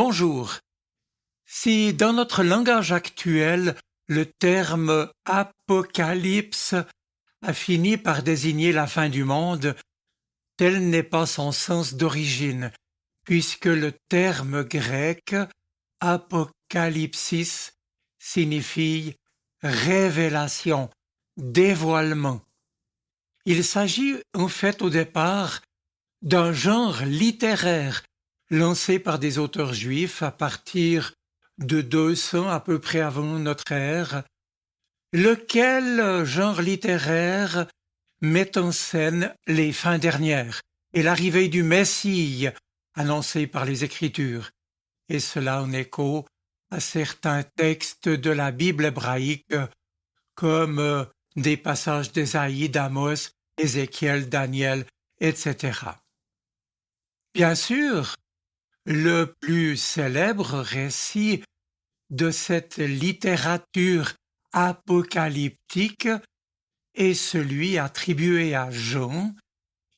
Bonjour. Si dans notre langage actuel, le terme apocalypse a fini par désigner la fin du monde, tel n'est pas son sens d'origine, puisque le terme grec apocalypsis signifie révélation, dévoilement. Il s'agit en fait au départ d'un genre littéraire lancé par des auteurs juifs à partir de 200 à peu près avant notre ère, lequel genre littéraire met en scène les fins dernières et l'arrivée du Messie annoncé par les Écritures, et cela en écho à certains textes de la Bible hébraïque comme des passages d'Ésaïe, d'Amos, Ézéchiel, Daniel, etc. Bien sûr, le plus célèbre récit de cette littérature apocalyptique est celui attribué à Jean,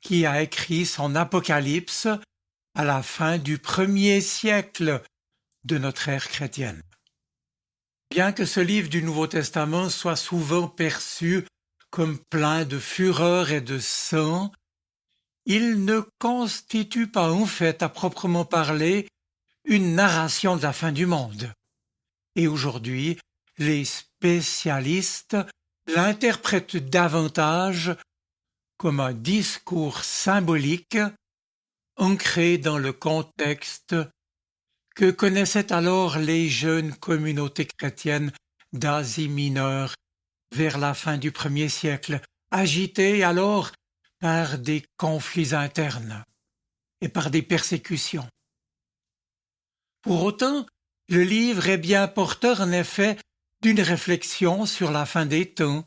qui a écrit son Apocalypse à la fin du 1er siècle de notre ère chrétienne. Bien que ce livre du Nouveau Testament soit souvent perçu comme plein de fureur et de sang, il ne constitue pas en fait, à proprement parler, une narration de la fin du monde. Et aujourd'hui, les spécialistes l'interprètent davantage comme un discours symbolique ancré dans le contexte que connaissaient alors les jeunes communautés chrétiennes d'Asie mineure vers la fin du 1er siècle, agitées alors par des conflits internes et par des persécutions. Pour autant, le livre est bien porteur en effet d'une réflexion sur la fin des temps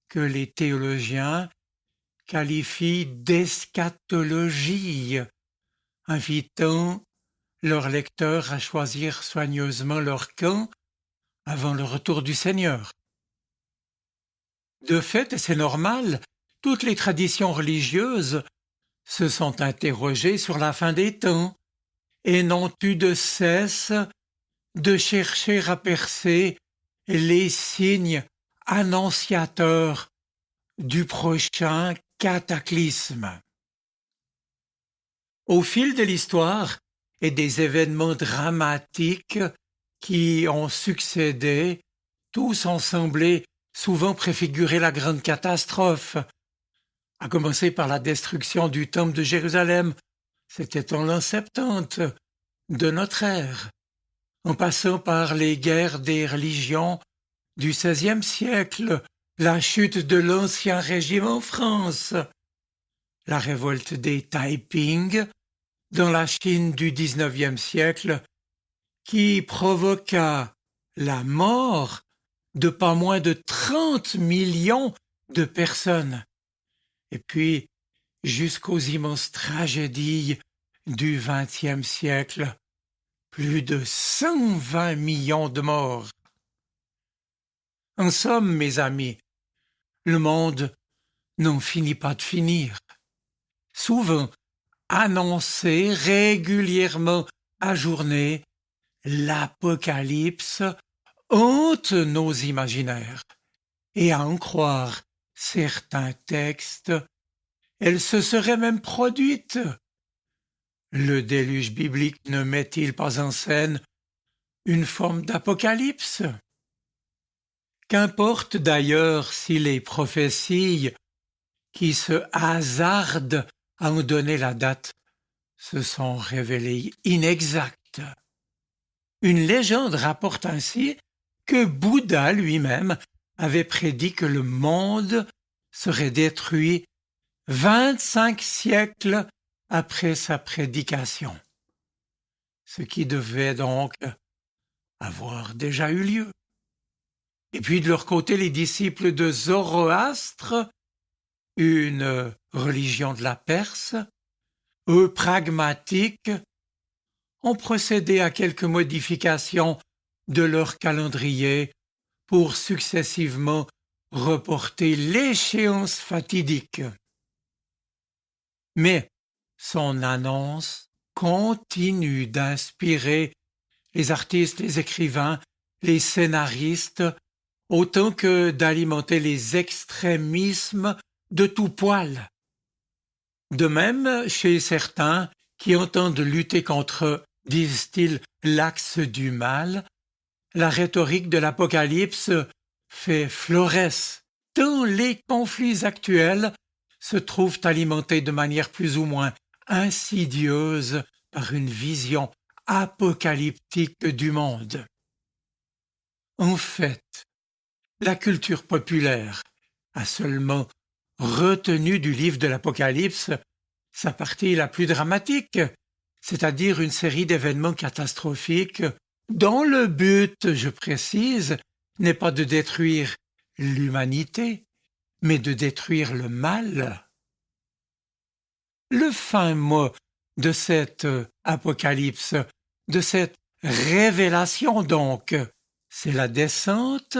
que les théologiens qualifient d'eschatologie, invitant leurs lecteurs à choisir soigneusement leur camp avant le retour du Seigneur. De fait, et c'est normal, toutes les traditions religieuses se sont interrogées sur la fin des temps et n'ont eu de cesse de chercher à percer les signes annonciateurs du prochain cataclysme. Au fil de l'histoire et des événements dramatiques qui ont succédé, tous ont semblé souvent préfigurer la grande catastrophe, à commencer par la destruction du temple de Jérusalem, c'était en l'an 70 de notre ère, en passant par les guerres des religions du XVIe siècle, la chute de l'Ancien Régime en France, la révolte des Taiping dans la Chine du XIXe siècle, qui provoqua la mort de pas moins de 30 millions de personnes, et puis jusqu'aux immenses tragédies du XXe siècle, plus de 120 millions de morts. En somme, mes amis, le monde n'en finit pas de finir. Souvent annoncé, régulièrement ajourné, l'Apocalypse hante nos imaginaires. Et à en croire certains textes, elle se serait même produite. Le déluge biblique ne met-il pas en scène une forme d'apocalypse? Qu'importe d'ailleurs si les prophéties qui se hasardent à en donner la date se sont révélées inexactes. Une légende rapporte ainsi que Bouddha lui-même avait prédit que le monde serait détruit 25 siècles après sa prédication, ce qui devait donc avoir déjà eu lieu. Et puis de leur côté, les disciples de Zoroastre, une religion de la Perse, eux pragmatiques, ont procédé à quelques modifications de leur calendrier pour successivement reporter l'échéance fatidique. Mais son annonce continue d'inspirer les artistes, les écrivains, les scénaristes, autant que d'alimenter les extrémismes de tout poil. De même, chez certains qui entendent lutter contre, disent-ils, l'axe du mal, la rhétorique de l'Apocalypse fait florès, tant les conflits actuels se trouvent alimentés de manière plus ou moins insidieuse par une vision apocalyptique du monde. En fait, la culture populaire a seulement retenu du livre de l'Apocalypse sa partie la plus dramatique, c'est-à-dire une série d'événements catastrophiques dont le but, je précise, n'est pas de détruire l'humanité, mais de détruire le mal. Le fin mot de cette apocalypse, de cette révélation donc, c'est la descente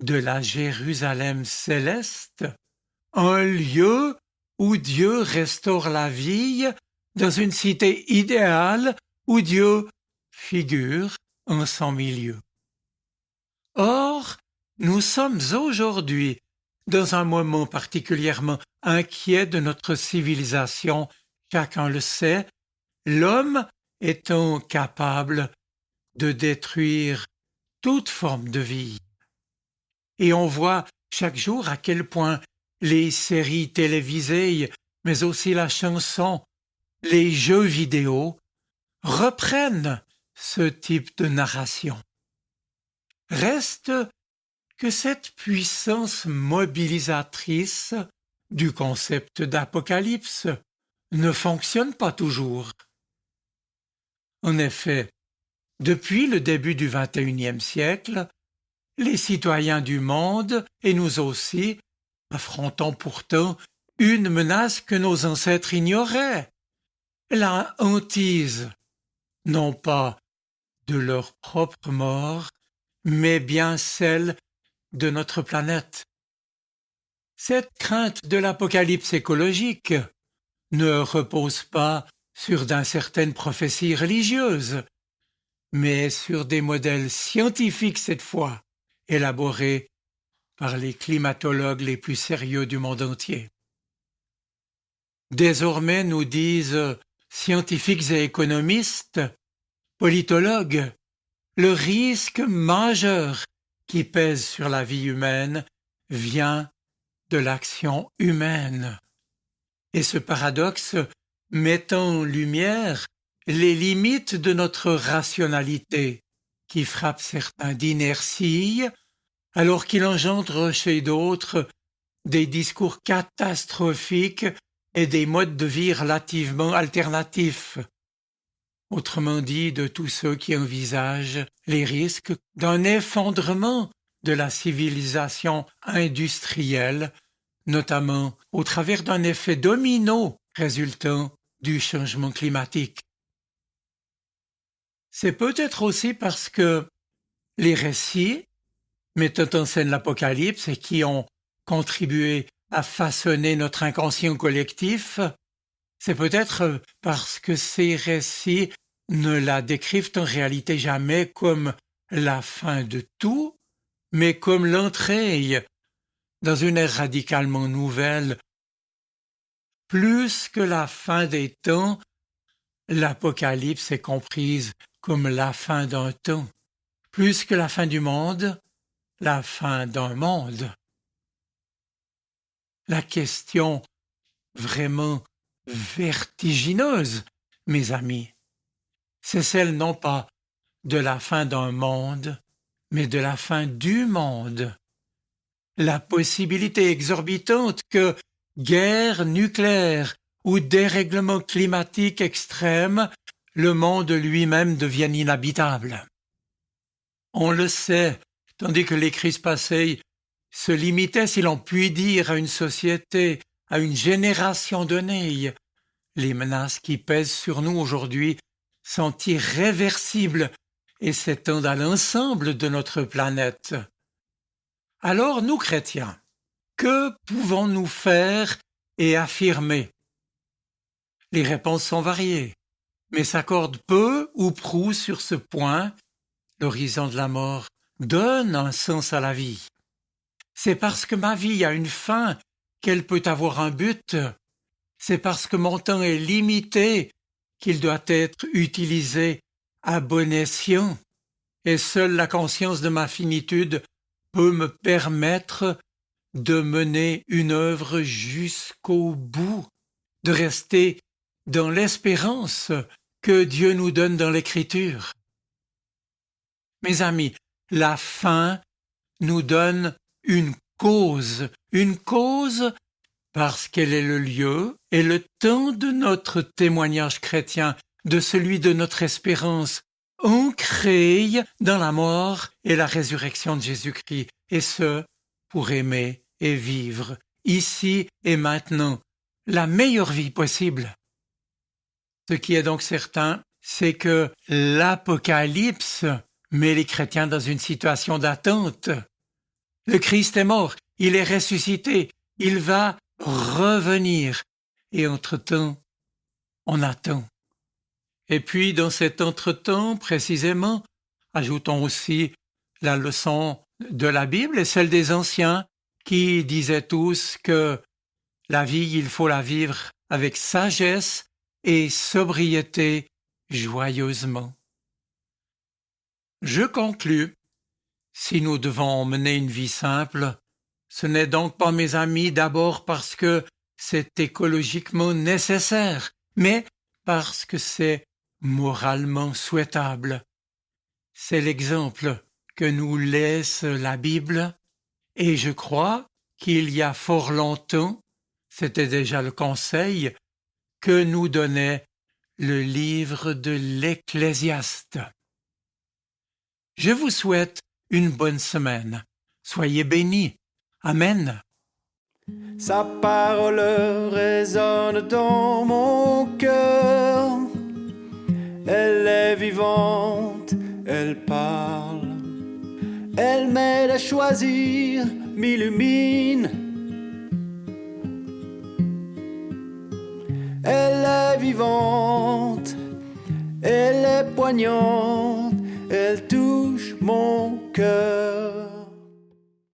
de la Jérusalem céleste, un lieu où Dieu restaure la vie dans une cité idéale où Dieu figure en son milieu. Or, nous sommes aujourd'hui dans un moment particulièrement inquiet de notre civilisation, chacun le sait, l'homme étant capable de détruire toute forme de vie. Et on voit chaque jour à quel point les séries télévisées, mais aussi la chanson, les jeux vidéo, reprennent ce type de narration. Reste que cette puissance mobilisatrice du concept d'apocalypse ne fonctionne pas toujours. En effet, depuis le début du XXIe siècle, les citoyens du monde, et nous aussi, affrontons pourtant une menace que nos ancêtres ignoraient, la hantise, non pas de leur propre mort, mais bien celle de notre planète. Cette crainte de l'apocalypse écologique ne repose pas sur d'incertaines prophéties religieuses, mais sur des modèles scientifiques cette fois, élaborés par les climatologues les plus sérieux du monde entier. Désormais, nous disent scientifiques et économistes, politologues, le risque majeur qui pèse sur la vie humaine vient de l'action humaine. Et ce paradoxe met en lumière les limites de notre rationalité, qui frappe certains d'inertie, alors qu'il engendre chez d'autres des discours catastrophiques et des modes de vie relativement alternatifs. Autrement dit, de tous ceux qui envisagent les risques d'un effondrement de la civilisation industrielle, notamment au travers d'un effet domino résultant du changement climatique. C'est peut-être aussi parce que les récits mettant en scène l'apocalypse et qui ont contribué à façonner notre inconscient collectif, c'est peut-être parce que ces récits ne la décrivent en réalité jamais comme la fin de tout, mais comme l'entrée dans une ère radicalement nouvelle. Plus que la fin des temps, l'Apocalypse est comprise comme la fin d'un temps. Plus que la fin du monde, la fin d'un monde. La question vraiment vertigineuse, mes amis, c'est celle non pas de la fin d'un monde, mais de la fin du monde. La possibilité exorbitante que guerre nucléaire ou dérèglement climatique extrême, le monde lui-même devienne inhabitable. On le sait, tandis que les crises passées se limitaient, si l'on peut dire, à une société, à une génération donnée, les menaces qui pèsent sur nous aujourd'hui sont irréversibles et s'étendent à l'ensemble de notre planète. Alors, nous chrétiens, que pouvons-nous faire et affirmer? Les réponses sont variées, mais s'accordent peu ou prou sur ce point L'horizon de la mort donne un sens à la vie. C'est parce que ma vie a une fin qu'elle peut avoir un but. C'est parce que mon temps est limité qu'il doit être utilisé à bon escient. Et seule la conscience de ma finitude peut me permettre de mener une œuvre jusqu'au bout, de rester dans l'espérance que Dieu nous donne dans l'Écriture. Mes amis, la fin nous donne une cause parce qu'elle est le lieu et le temps de notre témoignage chrétien, de celui de notre espérance, ancré dans la mort et la résurrection de Jésus-Christ, et ce, pour aimer et vivre, ici et maintenant, la meilleure vie possible. Ce qui est donc certain, c'est que l'Apocalypse met les chrétiens dans une situation d'attente. Le Christ est mort, il est ressuscité, il va revenir. Et entre-temps, on attend. Et puis, dans cet entre-temps, précisément, ajoutons aussi la leçon de la Bible et celle des anciens qui disaient tous que la vie, il faut la vivre avec sagesse et sobriété joyeusement. Je conclus. Si nous devons mener une vie simple, ce n'est donc pas, mes amis, d'abord parce que c'est écologiquement nécessaire, mais parce que c'est moralement souhaitable. C'est l'exemple que nous laisse la Bible, et je crois qu'il y a fort longtemps, c'était déjà le conseil que nous donnait le livre de l'Ecclésiaste. Je vous souhaite une bonne semaine. Soyez bénis. Amen. Sa parole résonne dans mon cœur. Elle est vivante, elle parle. Elle m'aide à choisir, m'illumine. Elle est vivante, elle est poignante. Elle touche mon cœur.